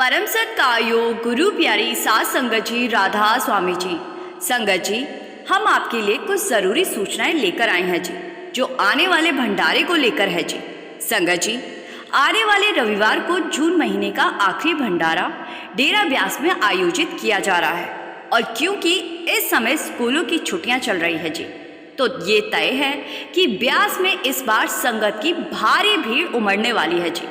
परम सत्कायो गुरु प्यारी सात संगत जी, राधा स्वामी जी। संगत जी, हम आपके लिए कुछ ज़रूरी सूचनाएं लेकर आए हैं जी, जो आने वाले भंडारे को लेकर है जी। संगत जी, आने वाले रविवार को जून महीने का आखिरी भंडारा डेरा ब्यास में आयोजित किया जा रहा है, और क्योंकि इस समय स्कूलों की छुट्टियां चल रही है जी, तो ये तय है कि ब्यास में इस बार संगत की भारी भीड़ उमड़ने वाली है जी।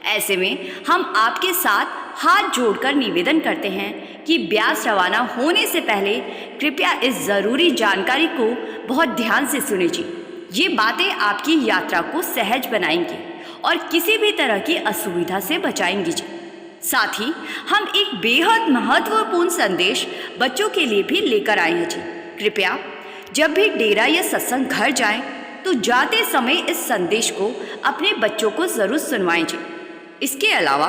ऐसे में हम आपके साथ हाथ जोड़कर निवेदन करते हैं कि ब्यास रवाना होने से पहले कृपया इस ज़रूरी जानकारी को बहुत ध्यान से सुने जी। ये बातें आपकी यात्रा को सहज बनाएंगी और किसी भी तरह की असुविधा से बचाएंगी जी। साथ ही हम एक बेहद महत्वपूर्ण संदेश बच्चों के लिए भी लेकर आए हैं जी। कृपया जब भी डेरा या सत्संग घर जाएं, तो जाते समय इस संदेश को अपने बच्चों को ज़रूर सुनवाएं जी। इसके अलावा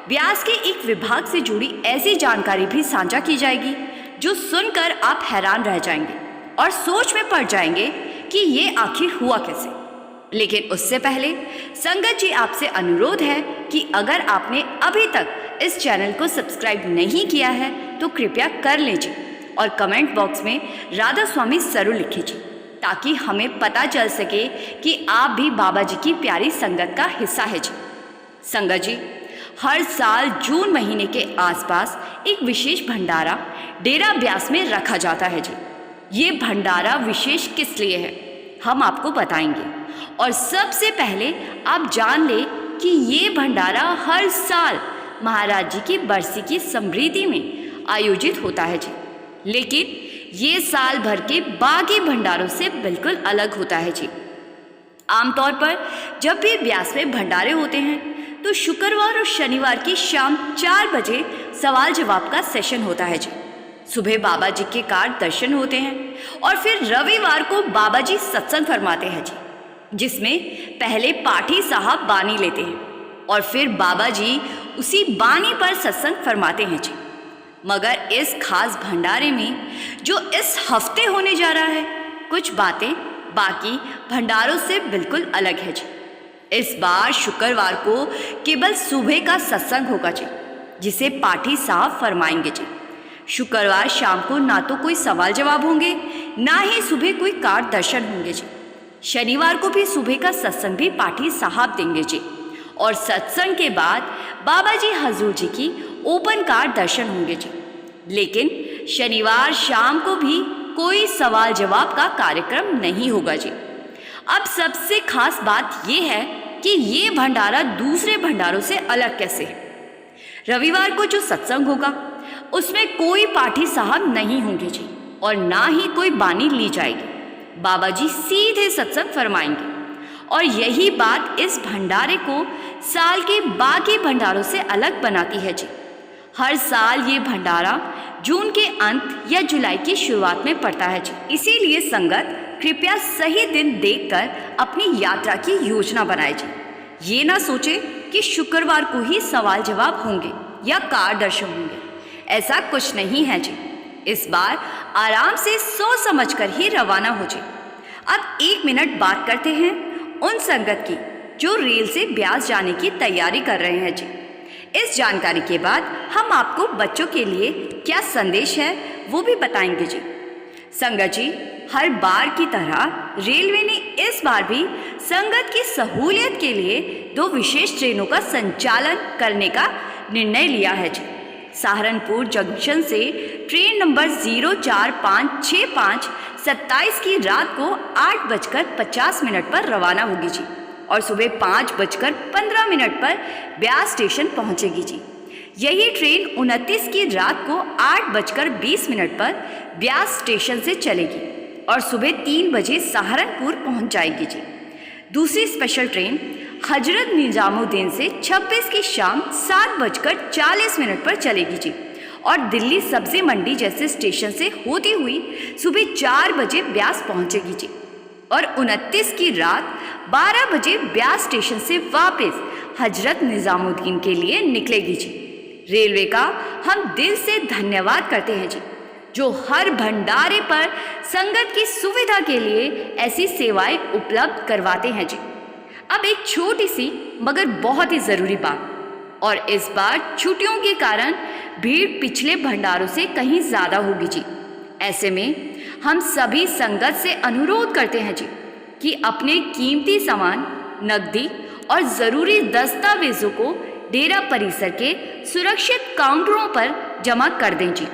ब्यास के एक विभाग से जुड़ी ऐसी जानकारी भी साझा की जाएगी जो सुनकर आप हैरान रह जाएंगे और सोच में पड़ जाएंगे कि ये आखिर हुआ कैसे। लेकिन उससे पहले संगत जी, आपसे अनुरोध है कि अगर आपने अभी तक इस चैनल को सब्सक्राइब नहीं किया है तो कृपया कर लीजिए और कमेंट बॉक्स में राधा स्वामी जरूर लिखिए, ताकि हमें पता चल सके कि आप भी बाबा जी की प्यारी संगत का हिस्सा है जी। संगत जी, हर साल जून महीने के आसपास एक विशेष भंडारा डेरा ब्यास में रखा जाता है जी। ये भंडारा विशेष किस लिए है, हम आपको बताएंगे। और सबसे पहले आप जान लें कि ये भंडारा हर साल महाराज जी की बरसी की समृद्धि में आयोजित होता है जी। लेकिन ये साल भर के बाकी भंडारों से बिल्कुल अलग होता है जी। आमतौर पर जब भी ब्यास में भंडारे होते हैं तो शुक्रवार और शनिवार की शाम 4 बजे सवाल जवाब का सेशन होता है जी। सुबह बाबा जी के कार दर्शन होते हैं और फिर रविवार को बाबा जी सत्संग फरमाते हैं जी, जिसमें पहले पाठी साहब बानी लेते हैं और फिर बाबा जी उसी बानी पर सत्संग फरमाते हैं जी। मगर इस खास भंडारे में जो इस हफ्ते होने जा रहा है, कुछ बातें बाकी भंडारों से बिल्कुल अलग है जी। इस बार शुक्रवार को केवल सुबह का सत्संग होगा जी, जिसे पाठी साहब फरमाएंगे जी। शुक्रवार शाम को ना तो कोई सवाल जवाब होंगे, ना ही सुबह कोई कार दर्शन होंगे जी। शनिवार को भी सुबह का सत्संग भी पाठी साहब देंगे जी, और सत्संग के बाद बाबा जी हजूर जी की ओपन कार दर्शन होंगे जी। लेकिन शनिवार शाम को भी कोई सवाल जवाब का कार्यक्रम नहीं होगा जी। अब सबसे खास बात यह है कि ये भंडारा दूसरे भंडारों से अलग कैसे है। रविवार को जो सत्संग होगा उसमें कोई पाठी साहब नहीं होंगे जी, और ना ही कोई बानी ली जाएगी। बाबा जी सीधे सत्संग फरमाएंगे, और यही बात इस भंडारे को साल के बाकी भंडारों से अलग बनाती है जी। हर साल ये भंडारा जून के अंत या जुलाई की शुरुआत में पड़ता है जी। इसीलिए संगत कृपया सही दिन देखकर अपनी यात्रा की योजना बनाए जी। ये ना सोचे कि शुक्रवार को ही सवाल जवाब होंगे या कार दर्शन होंगे, ऐसा कुछ नहीं है जी। इस बार आराम से सोच समझ कर ही रवाना हो जी। अब 1 मिनट बात करते हैं उन संगत की जो रेल से ब्यास जाने की तैयारी कर रहे हैं जी। इस जानकारी के बाद हम आपको बच्चों के लिए क्या संदेश है वो भी बताएंगे जी। संगत जी, हर बार की तरह रेलवे ने इस बार भी संगत की सहूलियत के लिए 2 विशेष ट्रेनों का संचालन करने का निर्णय लिया है जी। सहारनपुर जंक्शन से ट्रेन नंबर 04565 27 की रात को 8:50 पर रवाना होगी जी, और सुबह 5:15 पर ब्यास स्टेशन पहुंचेगी जी। यही ट्रेन 29 की रात को 8:20 पर ब्यास स्टेशन से चलेगी और सुबह 3 बजे सहारनपुर पहुंच जाएगी जी। दूसरी स्पेशल ट्रेन हजरत निजामुद्दीन से 26 की शाम 7:40 पर चलेगी जी, और दिल्ली सब्जी मंडी जैसे स्टेशन से होती हुई सुबह 4 बजे ब्यास पहुंचेगी जी, और 29 की रात 12 बजे ब्यास स्टेशन से वापस हजरत निजामुद्दीन के लिए निकलेगी जी। रेलवे का हम दिल से धन्यवाद करते हैं जी, जो हर भंडारे पर संगत की सुविधा के लिए ऐसी सेवाएं उपलब्ध करवाते हैं जी। अब एक छोटी सी मगर बहुत ही ज़रूरी बात, और इस बार छुट्टियों के कारण भीड़ पिछले भंडारों से कहीं ज़्यादा होगी जी। ऐसे में हम सभी संगत से अनुरोध करते हैं जी कि अपने कीमती सामान, नकदी और ज़रूरी दस्तावेज़ों को डेरा परिसर के सुरक्षित काउंटरों पर जमा कर दें जी।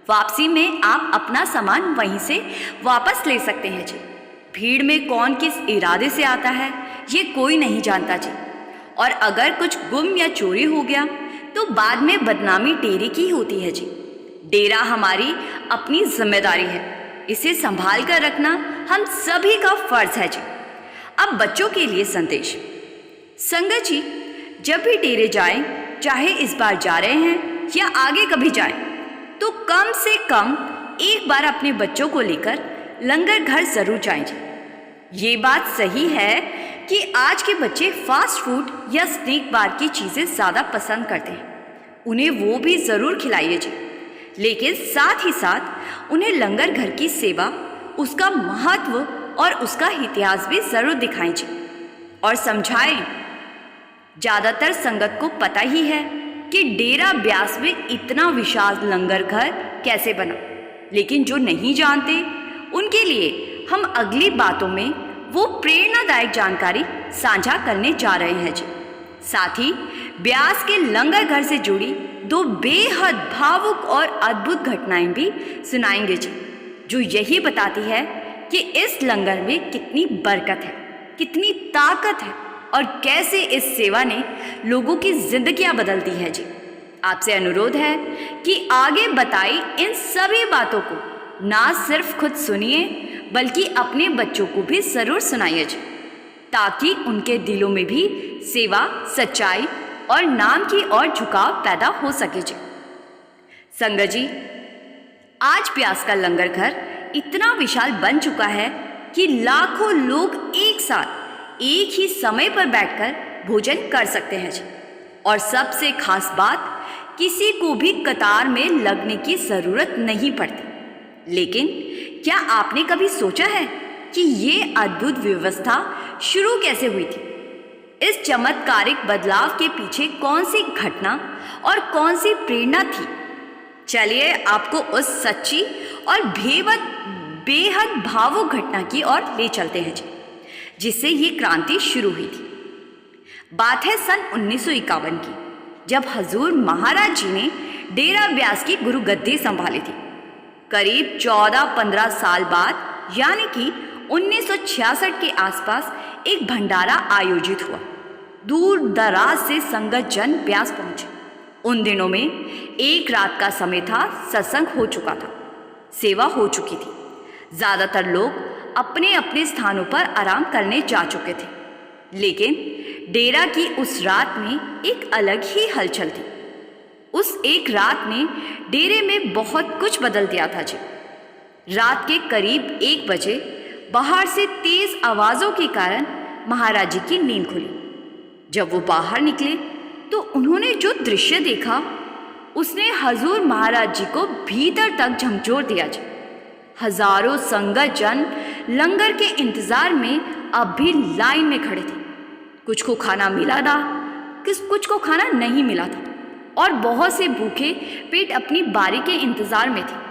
वापसी में आप अपना सामान वहीं से वापस ले सकते हैं जी। भीड़ में कौन किस इरादे से आता है ये कोई नहीं जानता जी, और अगर कुछ गुम या चोरी हो गया तो बाद में बदनामी डेरे की होती है जी। डेरा हमारी अपनी जिम्मेदारी है, इसे संभाल कर रखना हम सभी का फर्ज है जी। अब बच्चों के लिए संदेश। संगत जी, जब भी डेरे जाएं, चाहे इस बार जा रहे हैं या आगे कभी जाएं, तो कम से कम एक बार अपने बच्चों को लेकर लंगर घर जरूर जाएं जी। ये बात सही है कि आज के बच्चे फास्ट फूड या स्नैक बार की चीज़ें ज़्यादा पसंद करते हैं, उन्हें वो भी ज़रूर खिलाइए जी। लेकिन साथ ही साथ उन्हें लंगर घर की सेवा, उसका महत्व और उसका इतिहास भी ज़रूर दिखाएं जी और समझाएं। ज़्यादातर संगत को पता ही है कि डेरा ब्यास में इतना विशाल लंगर घर कैसे बना, लेकिन जो नहीं जानते उनके लिए हम अगली बातों में वो प्रेरणादायक जानकारी साझा करने जा रहे हैं जी। साथ ही ब्यास के लंगर घर से जुड़ी 2 बेहद भावुक और अद्भुत घटनाएं भी सुनाएंगे जी, जो यही बताती है कि इस लंगर में कितनी बरकत है, कितनी ताकत है और कैसे इस सेवा ने लोगों की जिंदगियां बदल दी है जी। आपसे अनुरोध है कि आगे बताई इन सभी बातों को ना सिर्फ खुद सुनिए बल्कि अपने बच्चों को भी जरूर सुनाइए जी, ताकि उनके दिलों में भी सेवा, सच्चाई और नाम की ओर झुकाव पैदा हो सके जी। संगत जी, आज ब्यास का लंगर घर इतना विशाल बन चुका है कि लाखों लोग एक साथ एक ही समय पर बैठकर भोजन कर सकते हैं जी। और सबसे खास बात, किसी को भी कतार में लगने की ज़रूरत नहीं पड़ती। लेकिन क्या आपने कभी सोचा है कि ये अद्भुत व्यवस्था शुरू कैसे हुई थी? इस चमत्कारिक बदलाव के पीछे कौन सी घटना और कौन सी प्रेरणा थी? चलिए आपको उस सच्ची और बेहद भावुक घटना की ओर ले चलते हैं जी, जिससे ये क्रांति शुरू हुई थी। बात है सन 1951 की, जब हजूर महाराज जी ने डेरा ब्यास की गुरु गद्दी संभाली थी। करीब 14-15 साल बाद यानी कि 1966 के आसपास एक भंडारा आयोजित हुआ। दूर दराज से संगत जन ब्यास पहुंचे। उन दिनों में एक रात का समय था, सत्संग हो चुका था, सेवा हो चुकी थी। ज़्यादातर लोग अपने अपने स्थानों पर आराम करने जा चुके थे, लेकिन डेरा की उस रात में एक अलग ही हलचल थी। उस एक रात ने डेरे में बहुत कुछ बदल दिया था जी। रात के करीब 1 बजे बाहर से तेज आवाज़ों के कारण महाराज जी की नींद खुली। जब वो बाहर निकले तो उन्होंने जो दृश्य देखा उसने हजूर महाराज जी को भीतर तक झकझोर दिया जी। हजारों संगत जन लंगर के इंतजार में अब भी लाइन में खड़े थे। कुछ को खाना मिला था, कुछ को खाना नहीं मिला था, और बहुत से भूखे पेट अपनी बारी के इंतजार में थे।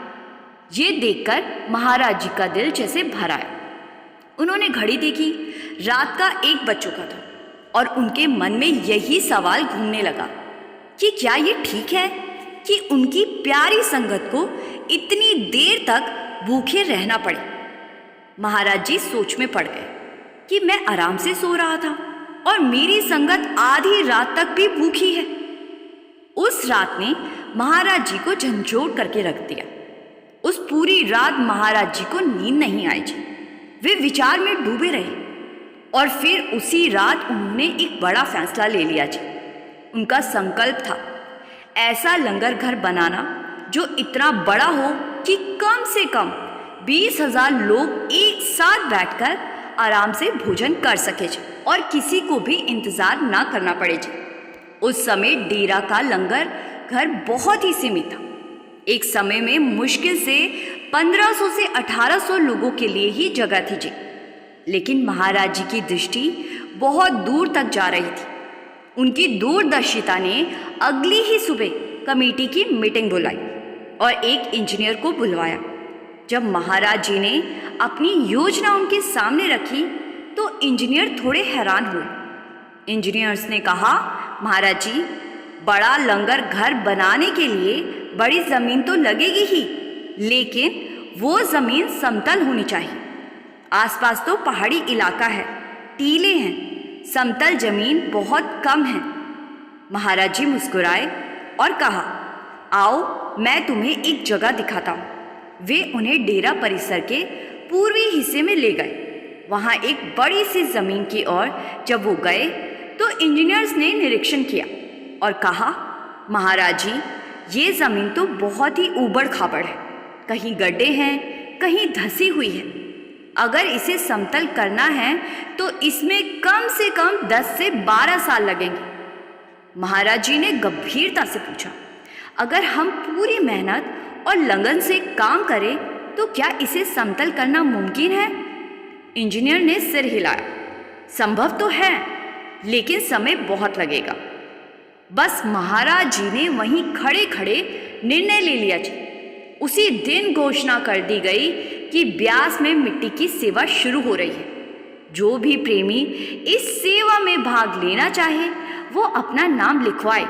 ये देखकर महाराज जी का दिल जैसे भर आया। उन्होंने घड़ी देखी, रात का 1 बज चुका था, और उनके मन में यही सवाल घूमने लगा कि क्या ये ठीक है कि उनकी प्यारी संगत को इतनी देर तक भूखे रहना पड़े। महाराज जी सोच में पड़ गए कि मैं आराम से सो रहा था और मेरी संगत आधी रात तक भी भूखी है। उस रात ने महाराज जी को झंझोर करके रख दिया। उस पूरी रात महाराज जी को नींद नहीं आई जी। वे विचार में डूबे रहे, और फिर उसी रात उन्होंने एक बड़ा फैसला ले लिया जी। उनका संकल्प था ऐसा लंगर घर बनाना जो इतना बड़ा हो कि कम से कम 20,000 लोग एक साथ बैठकर आराम से भोजन कर सके जी, और किसी को भी इंतज़ार ना करना पड़े जी। उस समय डेरा का लंगर घर बहुत ही सीमित था। एक समय में मुश्किल से 1500 से 1800 लोगों के लिए ही जगह थी जी। लेकिन महाराज जी की दृष्टि बहुत दूर तक जा रही थी। उनकी दूरदर्शिता ने अगली ही सुबह कमेटी की मीटिंग बुलाई और एक इंजीनियर को बुलवाया। जब महाराज जी ने अपनी योजना उनके सामने रखी तो इंजीनियर थोड़े हैरान हुए। इंजीनियर्स ने कहा, महाराज जी, बड़ा लंगर घर बनाने के लिए बड़ी ज़मीन तो लगेगी ही, लेकिन वो ज़मीन समतल होनी चाहिए। आसपास तो पहाड़ी इलाका है, टीले हैं, समतल ज़मीन बहुत कम है। महाराज जी मुस्कुराए और कहा, आओ मैं तुम्हें एक जगह दिखाता हूँ। वे उन्हें डेरा परिसर के पूर्वी हिस्से में ले गए। वहाँ एक बड़ी सी ज़मीन की ओर जब वो गए तो इंजीनियर्स ने निरीक्षण किया और कहा, महाराज जी, ये ज़मीन तो बहुत ही ऊबड़ खाबड़ है, कहीं गड्ढे हैं, कहीं धंसी हुई है। अगर इसे समतल करना है तो इसमें कम से कम 10 से 12 साल लगेंगे। महाराज जी ने गंभीरता से पूछा, अगर हम पूरी मेहनत और लगन से काम करें तो क्या इसे समतल करना मुमकिन है? इंजीनियर ने सिर हिलाया, संभव तो है, लेकिन समय बहुत लगेगा। बस महाराज जी ने वहीं खड़े खड़े निर्णय ले लिया जी। उसी दिन घोषणा कर दी गई कि ब्यास में मिट्टी की सेवा शुरू हो रही है। जो भी प्रेमी इस सेवा में भाग लेना चाहे वो अपना नाम लिखवाए।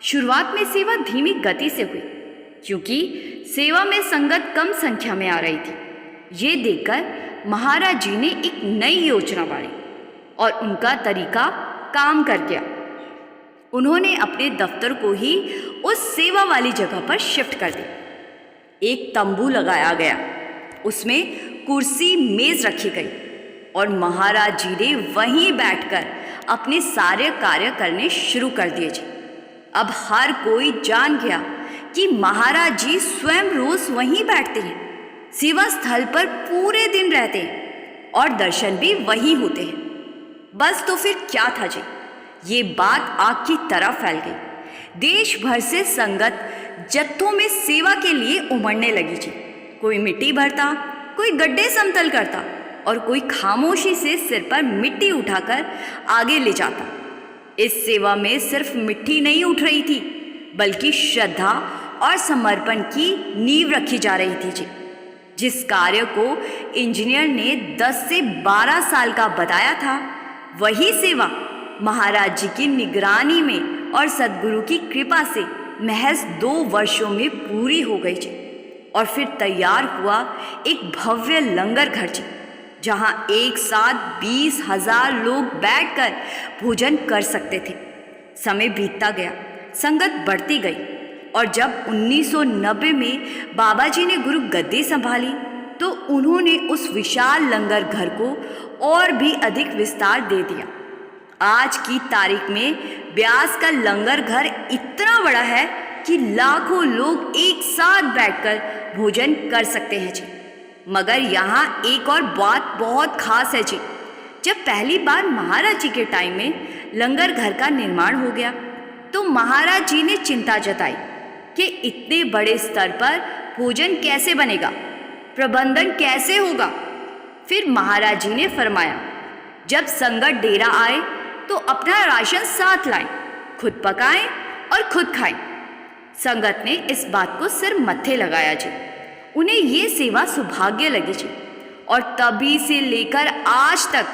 शुरुआत में सेवा धीमी गति से हुई क्योंकि सेवा में संगत कम संख्या में आ रही थी। ये देखकर महाराज जी ने एक नई योजना बनाई और उनका तरीका काम कर गया। उन्होंने अपने दफ्तर को ही उस सेवा वाली जगह पर शिफ्ट कर दिया। एक तंबू लगाया गया, उसमें कुर्सी मेज रखी गई और महाराज जी ने वहीं बैठकर अपने सारे कार्य करने शुरू कर दिए जी। अब हर कोई जान गया कि महाराज जी स्वयं रोज वहीं बैठते हैं, सेवा स्थल पर पूरे दिन रहते हैं और दर्शन भी वहीं होते हैं। बस तो फिर क्या था जी, ये बात आग की तरह फैल गई। देश भर से संगत जत्थों में सेवा के लिए उमड़ने लगी जी। कोई मिट्टी भरता, कोई गड्ढे समतल करता और कोई खामोशी से सिर पर मिट्टी उठाकर आगे ले जाता। इस सेवा में सिर्फ मिट्टी नहीं उठ रही थी, बल्कि श्रद्धा और समर्पण की नींव रखी जा रही थी जी। जिस कार्य को इंजीनियर ने 10 से 12 साल का बताया था, वही सेवा महाराज जी की निगरानी में और सद्गुरु की कृपा से महज 2 वर्षों में पूरी हो गई जी। और फिर तैयार हुआ एक भव्य लंगर घर जी, जहाँ एक साथ 20,000 लोग बैठकर भोजन कर सकते थे। समय बीतता गया, संगत बढ़ती गई और जब 1990 में बाबा जी ने गुरु गद्दी संभाली तो उन्होंने उस विशाल लंगर घर को और भी अधिक विस्तार दे दिया। आज की तारीख में ब्यास का लंगर घर इतना बड़ा है कि लाखों लोग एक साथ बैठकर भोजन कर सकते हैं जी। मगर यहाँ एक और बात बहुत खास है जी। जब पहली बार महाराज जी के टाइम में लंगर घर का निर्माण हो गया तो महाराज जी ने चिंता जताई कि इतने बड़े स्तर पर भोजन कैसे बनेगा, प्रबंधन कैसे होगा। फिर महाराज जी ने फरमाया, जब संगत डेरा आए तो अपना राशन साथ लाएं, खुद पकाएं और खुद खाएं। संगत ने इस बात को सिर मत्थे लगाया जी। उन्हें ये सेवा सौभाग्य लगी जी और तभी से लेकर आज तक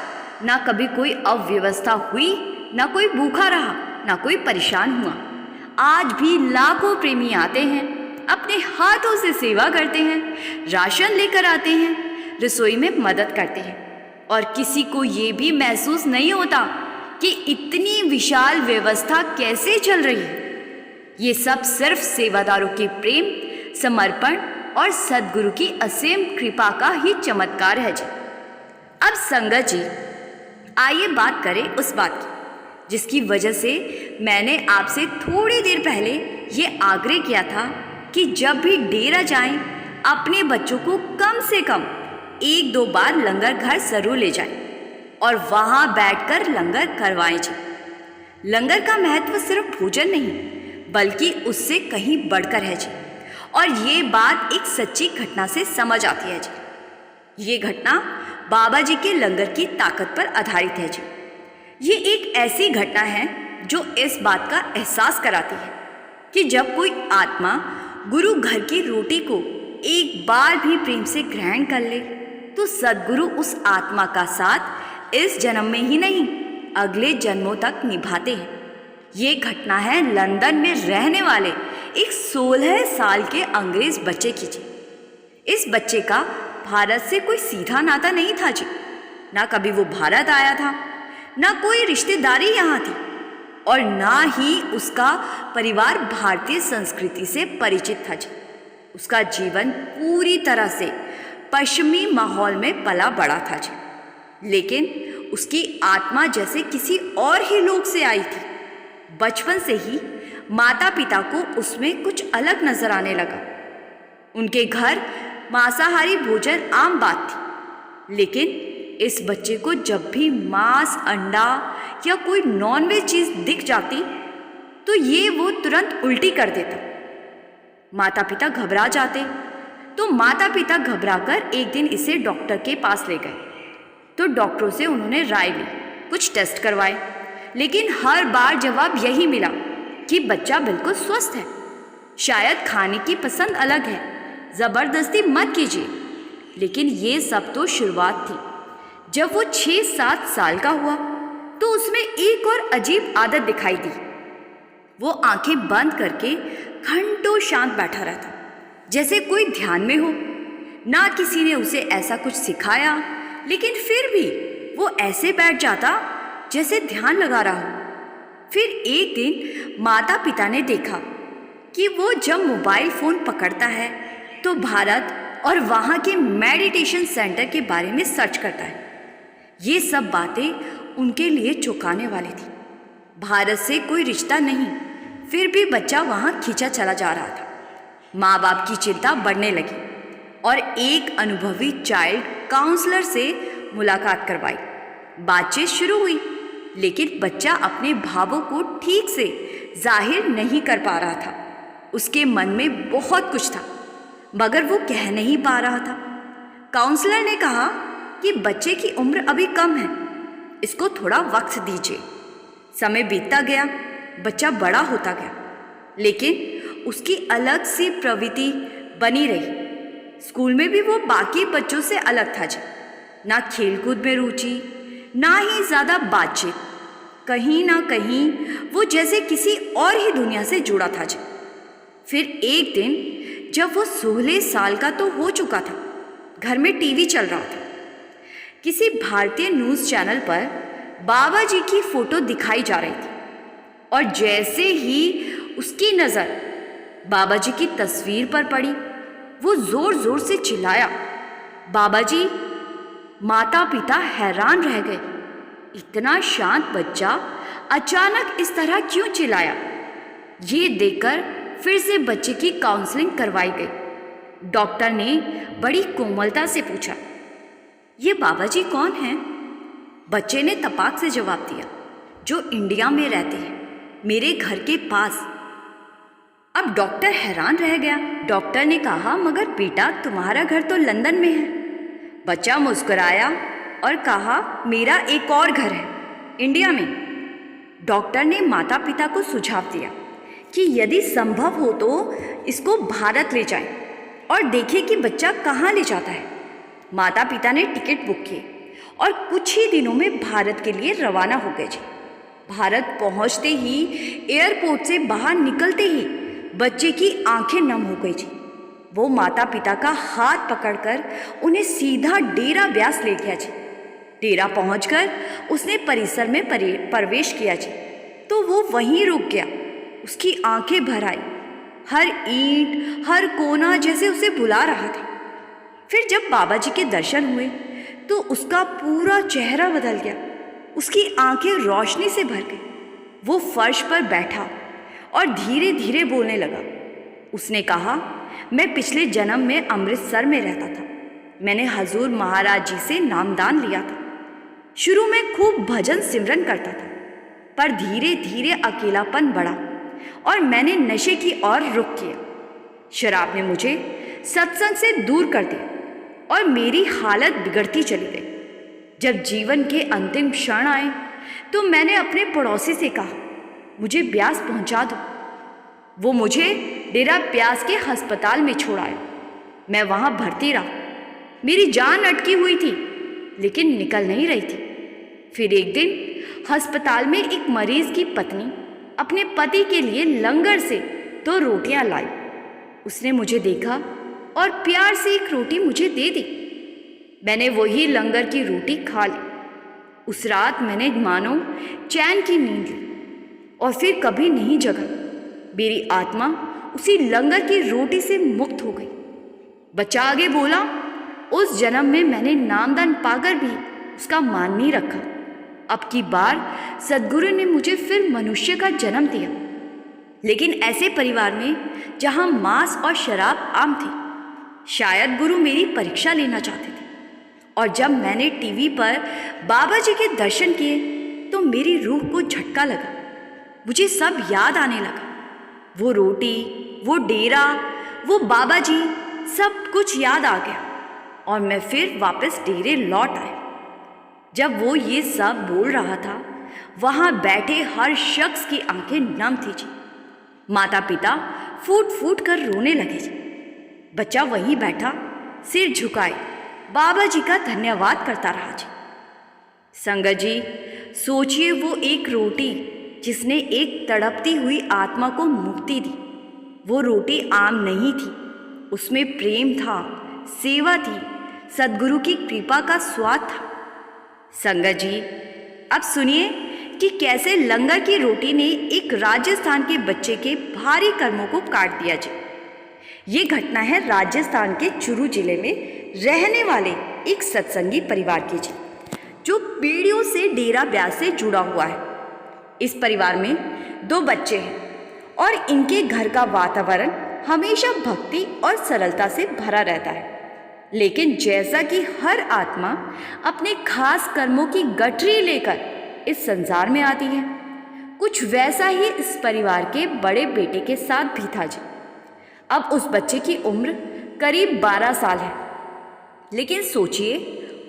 ना कभी कोई अव्यवस्था हुई, ना कोई भूखा रहा, ना कोई परेशान हुआ। आज भी लाखों प्रेमी आते हैं, अपने हाथों से सेवा करते हैं, राशन लेकर आते हैं, रसोई में मदद करते हैं और किसी को ये भी महसूस नहीं होता कि इतनी विशाल व्यवस्था कैसे चल रही है। ये सब सिर्फ सेवादारों के प्रेम, समर्पण और सद्गुरु की असीम कृपा का ही चमत्कार है जी। अब संगत जी, आइए बात करें उस बात की जिसकी वजह से मैंने आपसे थोड़ी देर पहले ये आग्रह किया था कि जब भी डेरा जाएं, अपने बच्चों को कम से कम 1-2 बार लंगर घर जरूर ले जाएं और वहाँ बैठकर लंगर करवाएं जी। लंगर का महत्व सिर्फ भोजन नहीं बल्कि उससे कहीं बढ़कर है जी। और ये बात एक सच्ची घटना से समझ आती है जी। ये घटना बाबा जी के लंगर की ताकत पर आधारित है जी। ये एक ऐसी घटना है जो इस बात का एहसास कराती है कि जब कोई आत्मा गुरु घर की रोटी को एक बार भी प्रेम से ग्रहण कर ले तो सद्गुरु उस आत्मा का साथ इस जन्म में ही नहीं अगले जन्मों तक निभाते हैं। ये घटना है लंदन में रहने वाले एक 16 साल के अंग्रेज बच्चे की जी। इस बच्चे का भारत से कोई सीधा नाता नहीं था जी। ना कभी वो भारत आया था, ना कोई रिश्तेदारी यहाँ थी और ना ही उसका परिवार भारतीय संस्कृति से परिचित था जी। उसका जीवन पूरी तरह से पश्चिमी माहौल में पला बड़ा था जी, लेकिन उसकी आत्मा जैसे किसी और ही लोक से आई थी। बचपन से ही माता पिता को उसमें कुछ अलग नजर आने लगा। उनके घर मांसाहारी भोजन आम बात थी, लेकिन इस बच्चे को जब भी मांस, अंडा या कोई नॉनवेज चीज दिख जाती तो ये वो तुरंत उल्टी कर देता। माता पिता घबरा जाते तो माता पिता घबराकर एक दिन इसे डॉक्टर के पास ले गए। तो डॉक्टरों से उन्होंने राय ली, कुछ टेस्ट करवाए, लेकिन हर बार जवाब यही मिला कि बच्चा बिल्कुल स्वस्थ है, शायद खाने की पसंद अलग है, ज़बरदस्ती मत कीजिए। लेकिन ये सब तो शुरुआत थी। जब वो 6-7 साल का हुआ तो उसमें एक और अजीब आदत दिखाई दी। वो आंखें बंद करके घंटों शांत बैठा रहता, जैसे कोई ध्यान में हो। ना किसी ने उसे ऐसा कुछ सिखाया, लेकिन फिर भी वो ऐसे बैठ जाता जैसे ध्यान लगा रहा हो। फिर एक दिन माता पिता ने देखा कि वो जब मोबाइल फ़ोन पकड़ता है तो भारत और वहाँ के मेडिटेशन सेंटर के बारे में सर्च करता है। ये सब बातें उनके लिए चौंकाने वाली थी। भारत से कोई रिश्ता नहीं, फिर भी बच्चा वहाँ खींचा चला जा रहा था। माँ बाप की चिंता बढ़ने लगी और एक अनुभवी चाइल्ड काउंसलर से मुलाकात करवाई। बातचीत शुरू हुई, लेकिन बच्चा अपने भावों को ठीक से जाहिर नहीं कर पा रहा था। उसके मन में बहुत कुछ था, मगर वो कह नहीं पा रहा था। काउंसलर ने कहा कि बच्चे की उम्र अभी कम है, इसको थोड़ा वक्त दीजिए। समय बीतता गया, बच्चा बड़ा होता गया, लेकिन उसकी अलग सी प्रवृत्ति बनी रही। स्कूल में भी वो बाकी बच्चों से अलग था जी। ना खेलकूद में रुचि, ना ही ज़्यादा बातचीत। कहीं ना कहीं वो जैसे किसी और ही दुनिया से जुड़ा था जी। फिर एक दिन जब वो 16 साल का तो हो चुका था, घर में टीवी चल रहा था। किसी भारतीय न्यूज़ चैनल पर बाबा जी की फोटो दिखाई जा रही थी और जैसे ही उसकी नज़र बाबा जी की तस्वीर पर पड़ी, वो ज़ोर ज़ोर से चिल्लाया, बाबा जी। माता पिता हैरान रह गए। इतना शांत बच्चा अचानक इस तरह क्यों चिल्लाया? ये देखकर फिर से बच्चे की काउंसलिंग करवाई गई। डॉक्टर ने बड़ी कोमलता से पूछा, ये बाबा जी कौन हैं? बच्चे ने तपाक से जवाब दिया, जो इंडिया में रहते हैं, मेरे घर के पास। अब डॉक्टर हैरान रह गया। डॉक्टर ने कहा, मगर बेटा तुम्हारा घर तो लंदन में है। बच्चा मुस्कुराया और कहा, मेरा एक और घर है, इंडिया में। डॉक्टर ने माता पिता को सुझाव दिया कि यदि संभव हो तो इसको भारत ले जाएं और देखें कि बच्चा कहाँ ले जाता है। माता पिता ने टिकट बुक किए और कुछ ही दिनों में भारत के लिए रवाना हो गए जी। भारत पहुंचते ही, एयरपोर्ट से बाहर निकलते ही बच्चे की आंखें नम हो गई जी। वो माता पिता का हाथ पकड़कर उन्हें सीधा डेरा ब्यास ले गया जी। डेरा पहुंचकर उसने परिसर में प्रवेश किया जी, तो वो वहीं रुक गया। उसकी आंखें भर आई, हर ईंट, हर कोना जैसे उसे बुला रहा था। फिर जब बाबा जी के दर्शन हुए तो उसका पूरा चेहरा बदल गया। उसकी आंखें रोशनी से भर गई। वो फर्श पर बैठा और धीरे धीरे बोलने लगा। उसने कहा, मैं पिछले जन्म में अमृतसर में रहता था। मैंने हजूर महाराज जी से नामदान लिया था। शुरू में खूब भजन सिमरन करता था, पर धीरे धीरे अकेलापन बढ़ा और मैंने नशे की ओर रुख किया। शराब ने मुझे सत्संग से दूर कर दिया और मेरी हालत बिगड़ती चली गई। जब जीवन के अंतिम क्षण आए तो मैंने अपने पड़ोसी से कहा, मुझे ब्यास पहुंचा दो। वो मुझे डेरा ब्यास के अस्पताल में छोड़ आया। मैं वहाँ भर्ती रहा। मेरी जान अटकी हुई थी लेकिन निकल नहीं रही थी। फिर एक दिन अस्पताल में एक मरीज की पत्नी अपने पति के लिए लंगर से 2 रोटियां लाई। उसने मुझे देखा और प्यार से एक रोटी मुझे दे दी। मैंने वही लंगर की रोटी खा ली। उस रात मैंने मानो चैन की नींद ली और फिर कभी नहीं जगा। मेरी आत्मा उसी लंगर की रोटी से मुक्त हो गई। बच्चा आगे बोला, उस जन्म में मैंने नामदान पाकर भी उसका मान नहीं रखा। अब की बार सद्गुरु ने मुझे फिर मनुष्य का जन्म दिया, लेकिन ऐसे परिवार में जहां मांस और शराब आम थी। शायद गुरु मेरी परीक्षा लेना चाहते थे। और जब मैंने टीवी पर बाबा जी के दर्शन किए तो मेरी रूह को झटका लगा। मुझे सब याद आने लगा। वो रोटी, वो डेरा, वो बाबा जी, सब कुछ याद आ गया और मैं फिर वापस डेरे लौट आया। जब वो ये सब बोल रहा था, वहाँ बैठे हर शख्स की आंखें नम थी जी। माता पिता फूट फूट कर रोने लगे जी। बच्चा वहीं बैठा सिर झुकाए बाबा जी का धन्यवाद करता रहा जी। संगत जी, सोचिए वो एक रोटी जिसने एक तड़पती हुई आत्मा को मुक्ति दी। वो रोटी आम नहीं थी, उसमें प्रेम था, सेवा थी, सद्गुरु की कृपा का स्वाद था। संगत जी, अब सुनिए कि कैसे लंगर की रोटी ने एक राजस्थान के बच्चे के भारी कर्मों को काट दिया जी। ये घटना है राजस्थान के चुरू जिले में रहने वाले एक सत्संगी परिवार की जी, जो पीढ़ियों से डेरा ब्यास से जुड़ा हुआ है। इस परिवार में 2 बच्चे हैं और इनके घर का वातावरण हमेशा भक्ति और सरलता से भरा रहता है। लेकिन जैसा कि हर आत्मा अपने खास कर्मों की गठरी लेकर इस संसार में आती है, कुछ वैसा ही इस परिवार के बड़े बेटे के साथ भी था जी। अब उस बच्चे की उम्र करीब 12 साल है, लेकिन सोचिए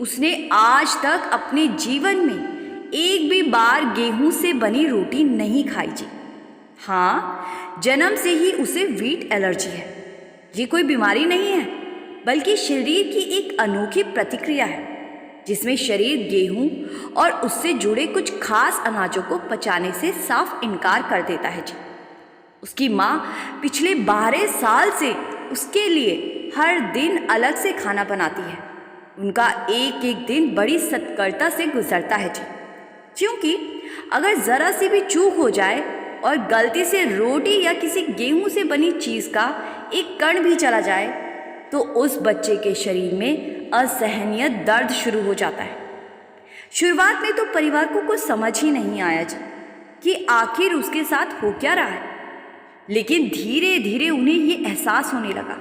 उसने आज तक अपने जीवन में एक भी बार गेहूं से बनी रोटी नहीं खाई जी। हाँ, जन्म से ही उसे व्हीट एलर्जी है। ये कोई बीमारी नहीं है, बल्कि शरीर की एक अनोखी प्रतिक्रिया है जिसमें शरीर गेहूं और उससे जुड़े कुछ खास अनाजों को पचाने से साफ इनकार कर देता है जी। उसकी माँ पिछले 12 साल से उसके लिए हर दिन अलग से खाना बनाती है। उनका एक एक दिन बड़ी सत्कर्ता से गुजरता है जी, क्योंकि अगर ज़रा सी भी चूक हो जाए और गलती से रोटी या किसी गेहूं से बनी चीज़ का एक कण भी चला जाए तो उस बच्चे के शरीर में असहनीय दर्द शुरू हो जाता है। शुरुआत में तो परिवार को कुछ समझ ही नहीं आया जी कि आखिर उसके साथ हो क्या रहा है, लेकिन धीरे धीरे उन्हें ये एहसास होने लगा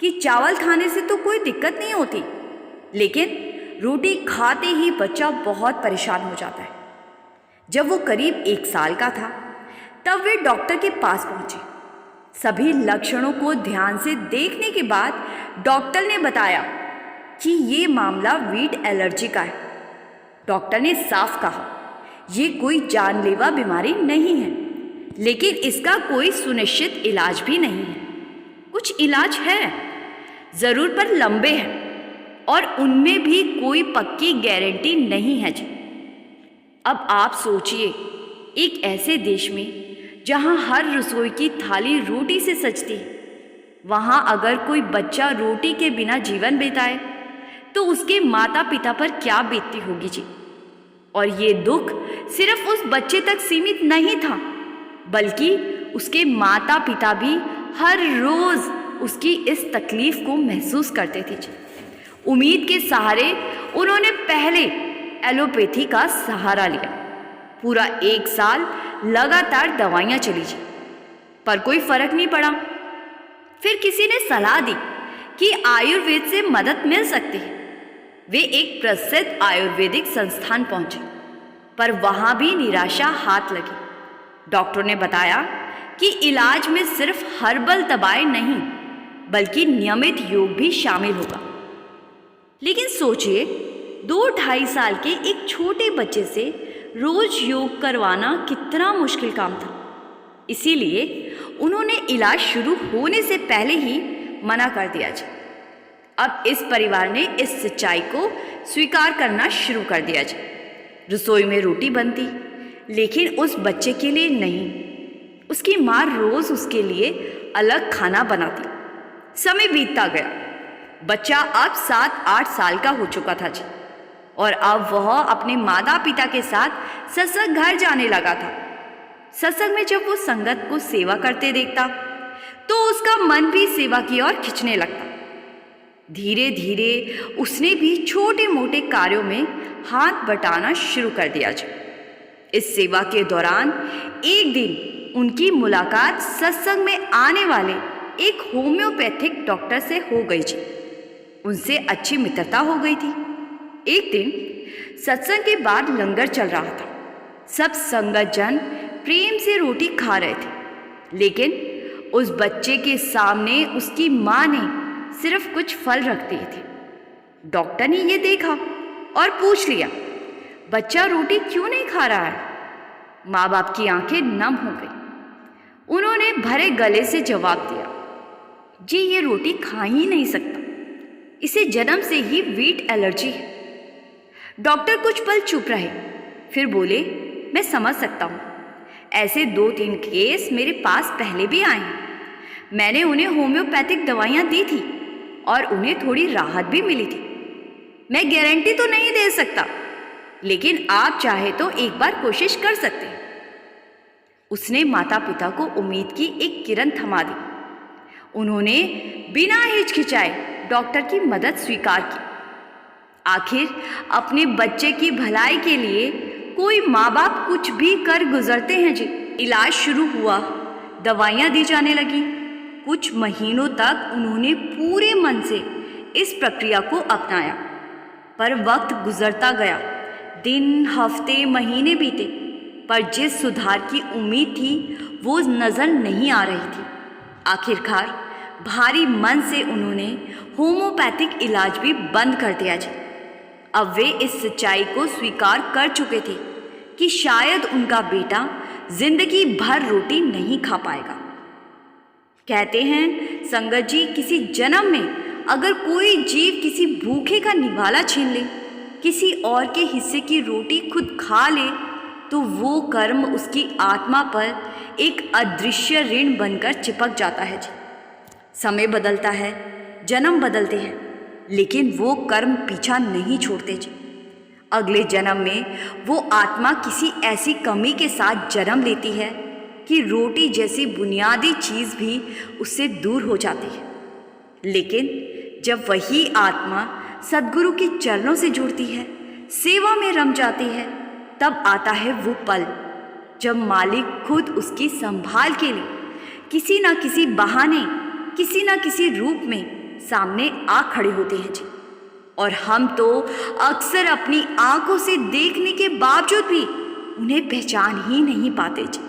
कि चावल खाने से तो कोई दिक्कत नहीं होती, लेकिन रोटी खाते ही बच्चा बहुत परेशान हो जाता है। जब वो करीब 1 साल का था तब वे डॉक्टर के पास पहुंचे। सभी लक्षणों को ध्यान से देखने के बाद डॉक्टर ने बताया कि ये मामला व्हीट एलर्जी का है। डॉक्टर ने साफ कहा, ये कोई जानलेवा बीमारी नहीं है, लेकिन इसका कोई सुनिश्चित इलाज भी नहीं है। कुछ इलाज है ज़रूर, पर लंबे हैं और उनमें भी कोई पक्की गारंटी नहीं है जी। अब आप सोचिए, एक ऐसे देश में जहां हर रसोई की थाली रोटी से सजती है, वहां अगर कोई बच्चा रोटी के बिना जीवन बिताए तो उसके माता पिता पर क्या बीतती होगी जी। और ये दुख सिर्फ उस बच्चे तक सीमित नहीं था, बल्कि उसके माता पिता भी हर रोज़ उसकी इस तकलीफ को महसूस करते थे जी। उम्मीद के सहारे उन्होंने पहले एलोपैथी का सहारा लिया। पूरा 1 साल लगातार दवाइयाँ चली जी, पर कोई फर्क नहीं पड़ा। फिर किसी ने सलाह दी कि आयुर्वेद से मदद मिल सकती है। वे एक प्रसिद्ध आयुर्वेदिक संस्थान पहुंचे, पर वहां भी निराशा हाथ लगी। डॉक्टर ने बताया कि इलाज में सिर्फ हर्बल दवाएं नहीं, बल्कि नियमित योग भी शामिल होगा। लेकिन सोचिए, 2-2.5 साल के एक छोटे बच्चे से रोज योग करवाना कितना मुश्किल काम था। इसीलिए उन्होंने इलाज शुरू होने से पहले ही मना कर दिया जी। अब इस परिवार ने इस सच्चाई को स्वीकार करना शुरू कर दिया जी। रसोई में रोटी बनती, लेकिन उस बच्चे के लिए नहीं। उसकी माँ रोज उसके लिए अलग खाना बनाती। समय बीतता गया। बच्चा अब 7-8 साल का हो चुका था जी, और अब वह अपने माता पिता के साथ सत्संग घर जाने लगा था। सत्संग में जब वो संगत को सेवा करते देखता तो उसका मन भी सेवा की ओर खिंचने लगता। धीरे धीरे उसने भी छोटे मोटे कार्यों में हाथ बटाना शुरू कर दिया जी। इस सेवा के दौरान एक दिन उनकी मुलाकात सत्संग में आने वाले एक होम्योपैथिक डॉक्टर से हो गई जी। उनसे अच्छी मित्रता हो गई थी। एक दिन सत्संग के बाद लंगर चल रहा था। सब संगत जन प्रेम से रोटी खा रहे थे, लेकिन उस बच्चे के सामने उसकी माँ ने सिर्फ कुछ फल रख दिए थे। डॉक्टर ने ये देखा और पूछ लिया, बच्चा रोटी क्यों नहीं खा रहा है? माँ बाप की आंखें नम हो गई। उन्होंने भरे गले से जवाब दिया, जी ये रोटी खा ही नहीं सकता, इसे जन्म से ही वीट एलर्जी है। डॉक्टर कुछ पल चुप रहे, फिर बोले, मैं समझ सकता हूँ। ऐसे 2-3 केस मेरे पास पहले भी आए हैं। मैंने उन्हें होम्योपैथिक दवाइयाँ दी थी और उन्हें थोड़ी राहत भी मिली थी। मैं गारंटी तो नहीं दे सकता, लेकिन आप चाहे तो एक बार कोशिश कर सकते हैं। उसने माता पिता को उम्मीद की एक किरण थमा दी। उन्होंने बिना हिचकिचाए डॉक्टर की मदद स्वीकार की। आखिर अपने बच्चे की भलाई के लिए कोई माँ बाप कुछ भी कर गुजरते हैं जी। इलाज शुरू हुआ, दवाइयाँ दी जाने लगी। कुछ महीनों तक उन्होंने पूरे मन से इस प्रक्रिया को अपनाया, पर वक्त गुजरता गया। दिन, हफ्ते, महीने बीते, पर जिस सुधार की उम्मीद थी वो नज़र नहीं आ रही थी। आखिरकार भारी मन से उन्होंने होम्योपैथिक इलाज भी बंद कर दिया जी। अब वे इस सच्चाई को स्वीकार कर चुके थे कि शायद उनका बेटा जिंदगी भर रोटी नहीं खा पाएगा। कहते हैं संगत जी, किसी जन्म में अगर कोई जीव किसी भूखे का निवाला छीन ले, किसी और के हिस्से की रोटी खुद खा ले, तो वो कर्म उसकी आत्मा पर एक अदृश्य ऋण बनकर चिपक जाता है जी। समय बदलता है, जन्म बदलते हैं, लेकिन वो कर्म पीछा नहीं छोड़ते जी। अगले जन्म में वो आत्मा किसी ऐसी कमी के साथ जन्म लेती है कि रोटी जैसी बुनियादी चीज़ भी उससे दूर हो जाती है। लेकिन जब वही आत्मा सद्गुरु के चरणों से जुड़ती है, सेवा में रम जाती है, तब आता है वो पल जब मालिक खुद उसकी संभाल के लिए किसी न किसी बहाने, किसी न किसी रूप में सामने आ खड़े होते हैं जी। और हम तो अक्सर अपनी आंखों से देखने के बावजूद भी उन्हें पहचान ही नहीं पाते जी।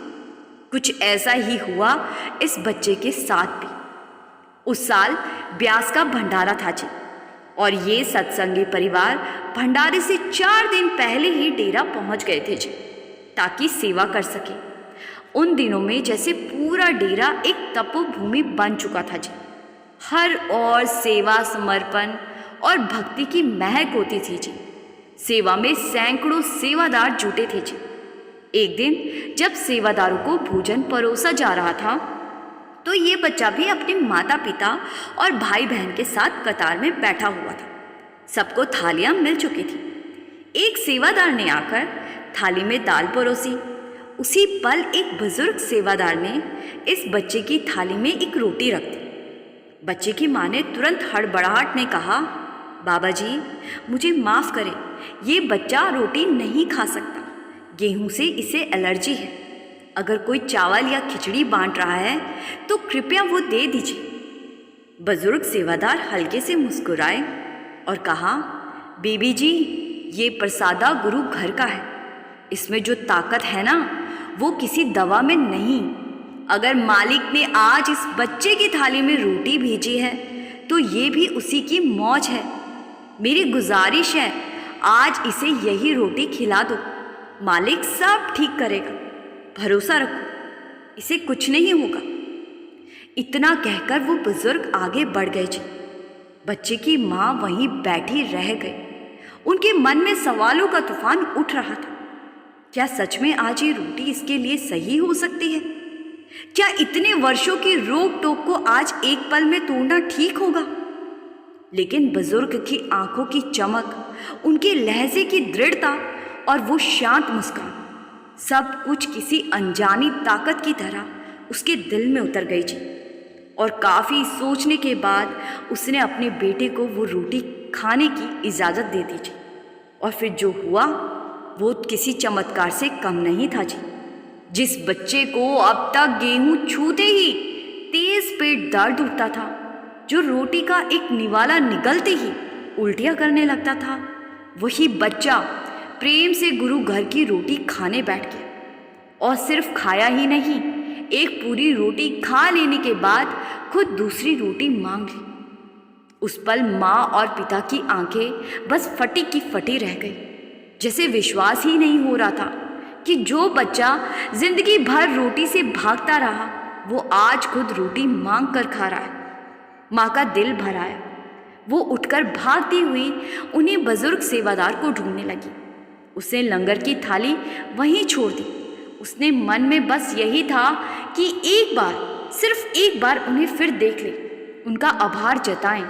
कुछ ऐसा ही हुआ इस बच्चे के साथ भी। उस साल ब्यास का भंडारा था जी, और ये सत्संगी परिवार भंडारे से 4 दिन पहले ही डेरा पहुंच गए थे जी, ताकि सेवा कर सके। उन दिनों में जैसे पूरा डेरा एक तपोभूमि बन चुका था जी। हर ओर सेवा, समर्पण और भक्ति की महक होती थी जी। सेवा में सैकड़ों सेवादार जुटे थे जी। एक दिन जब सेवादारों को भोजन परोसा जा रहा था, तो ये बच्चा भी अपने माता पिता और भाई बहन के साथ कतार में बैठा हुआ था। सबको थालियां मिल चुकी थी। एक सेवादार ने आकर थाली में दाल परोसी। उसी पल एक बुजुर्ग सेवादार ने इस बच्चे की थाली में एक रोटी रख दी। बच्चे की माँ ने तुरंत हड़बड़ाहट में कहा, बाबा जी मुझे माफ़ करें, ये बच्चा रोटी नहीं खा सकता, गेहूं से इसे एलर्जी है। अगर कोई चावल या खिचड़ी बांट रहा है तो कृपया वो दे दीजिए। बुजुर्ग सेवादार हल्के से मुस्कुराए और कहा, बीबी जी ये प्रसादा गुरु घर का है, इसमें जो ताकत है ना वो किसी दवा में नहीं। अगर मालिक ने आज इस बच्चे की थाली में रोटी भेजी है तो ये भी उसी की मौज है। मेरी गुजारिश है आज इसे यही रोटी खिला दो, मालिक सब ठीक करेगा, भरोसा रखो, इसे कुछ नहीं होगा। इतना कहकर वो बुजुर्ग आगे बढ़ गए जी। बच्चे की माँ वहीं बैठी रह गई। उनके मन में सवालों का तूफान उठ रहा था। क्या सच में आज ये रोटी इसके लिए सही हो सकती है? क्या इतने वर्षों की रोक टोक को आज एक पल में तोड़ना ठीक होगा? लेकिन बुजुर्ग की आंखों की चमक, उनके लहजे की दृढ़ता और वो शांत मुस्कान, सब कुछ किसी अनजानी ताकत की तरह उसके दिल में उतर गई जी। और काफ़ी सोचने के बाद उसने अपने बेटे को वो रोटी खाने की इजाज़त दे दी जी। और फिर जो हुआ वो किसी चमत्कार से कम नहीं था जी। जिस बच्चे को अब तक गेहूं छूते ही तेज पेट दर्द उठता था, जो रोटी का एक निवाला निगलते ही उल्टियां करने लगता था, वही बच्चा प्रेम से गुरु घर की रोटी खाने बैठ गया। और सिर्फ खाया ही नहीं, एक पूरी रोटी खा लेने के बाद खुद दूसरी रोटी मांग ली। उस पल माँ और पिता की आंखें बस फटी की फटी रह गई। जैसे विश्वास ही नहीं हो रहा था कि जो बच्चा जिंदगी भर रोटी से भागता रहा, वो आज खुद रोटी मांग कर खा रहा है। माँ का दिल भर आया। वो उठकर भागती हुई उन्हीं बुजुर्ग सेवादार को ढूंढने लगी। उसने लंगर की थाली वहीं छोड़ दी। उसने मन में बस यही था कि एक बार, सिर्फ एक बार उन्हें फिर देख ले, उनका आभार जताएं,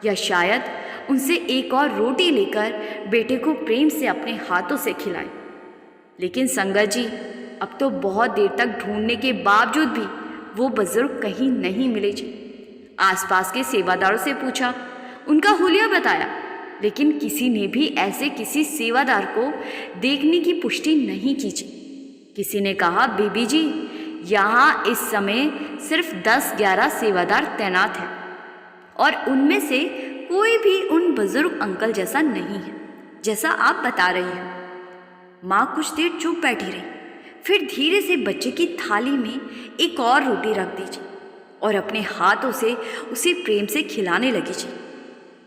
या शायद उनसे एक और रोटी लेकर बेटे को प्रेम से अपने हाथों से खिलाएं। लेकिन संगत जी, अब तो बहुत देर तक ढूंढने के बावजूद भी वो बुजुर्ग कहीं नहीं मिले जी। आसपास के सेवादारों से पूछा, उनका हुलिया बताया, लेकिन किसी ने भी ऐसे किसी सेवादार को देखने की पुष्टि नहीं की जी। किसी ने कहा, बीबी जी, यहाँ इस समय सिर्फ 10-11 सेवादार तैनात हैं और उनमें से कोई भी उन बुजुर्ग अंकल जैसा नहीं है जैसा आप बता रही हो। माँ कुछ देर चुप बैठी रही, फिर धीरे से बच्चे की थाली में एक और रोटी रख दी जी और अपने हाथों से उसे प्रेम से खिलाने लगी जी।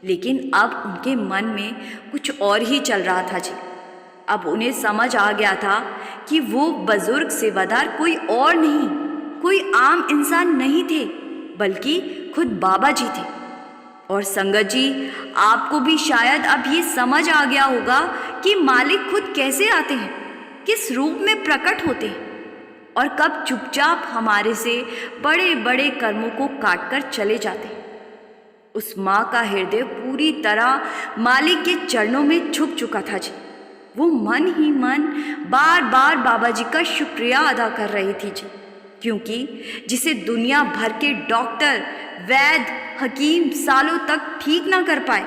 लेकिन अब उनके मन में कुछ और ही चल रहा था जी। अब उन्हें समझ आ गया था कि वो बुजुर्ग सेवादार कोई और नहीं, कोई आम इंसान नहीं थे, बल्कि खुद बाबा जी थे। और संगत जी, आपको भी शायद अब ये समझ आ गया होगा कि मालिक खुद कैसे आते हैं, किस रूप में प्रकट होते हैं और कब चुपचाप हमारे से बड़े बड़े कर्मों को काटकर चले जाते हैं। उस माँ का हृदय पूरी तरह मालिक के चरणों में झुक चुका था जी। वो मन ही मन बार बार बाबा जी का शुक्रिया अदा कर रही थी जी, क्योंकि जिसे दुनिया भर के डॉक्टर, वैद्य, हकीम सालों तक ठीक ना कर पाए,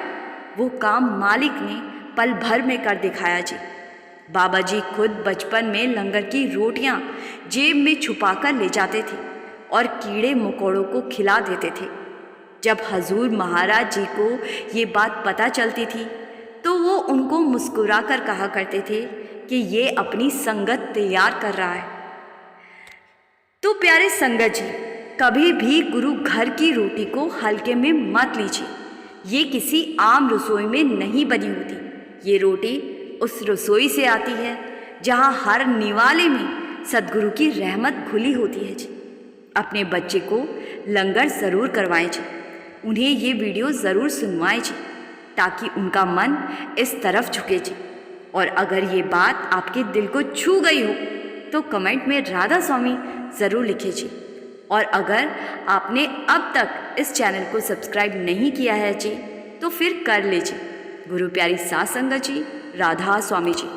वो काम मालिक ने पल भर में कर दिखाया जी। बाबा जी खुद बचपन में लंगर की रोटियां जेब में छुपाकर ले जाते थे और कीड़े मकोड़ों को खिला देते थे। जब हजूर महाराज जी को ये बात पता चलती थी तो वो उनको मुस्कुराकर कहा करते थे कि ये अपनी संगत तैयार कर रहा है। तो प्यारे संगत जी, कभी भी गुरु घर की रोटी को हल्के में मत लीजिए। ये किसी आम रसोई में नहीं बनी होती। ये रोटी उस रसोई से आती है जहाँ हर निवाले में सदगुरु की रहमत घुली होती है जी। अपने बच्चे को लंगर ज़रूर करवाएं जी। उन्हें ये वीडियो ज़रूर सुनवाएं जी, ताकि उनका मन इस तरफ झुके जी। और अगर ये बात आपके दिल को छू गई हो तो कमेंट में राधा स्वामी ज़रूर लिखें जी। और अगर आपने अब तक इस चैनल को सब्सक्राइब नहीं किया है जी, तो फिर कर लीजिए। गुरु प्यारी सात संगत जी, राधा स्वामी जी।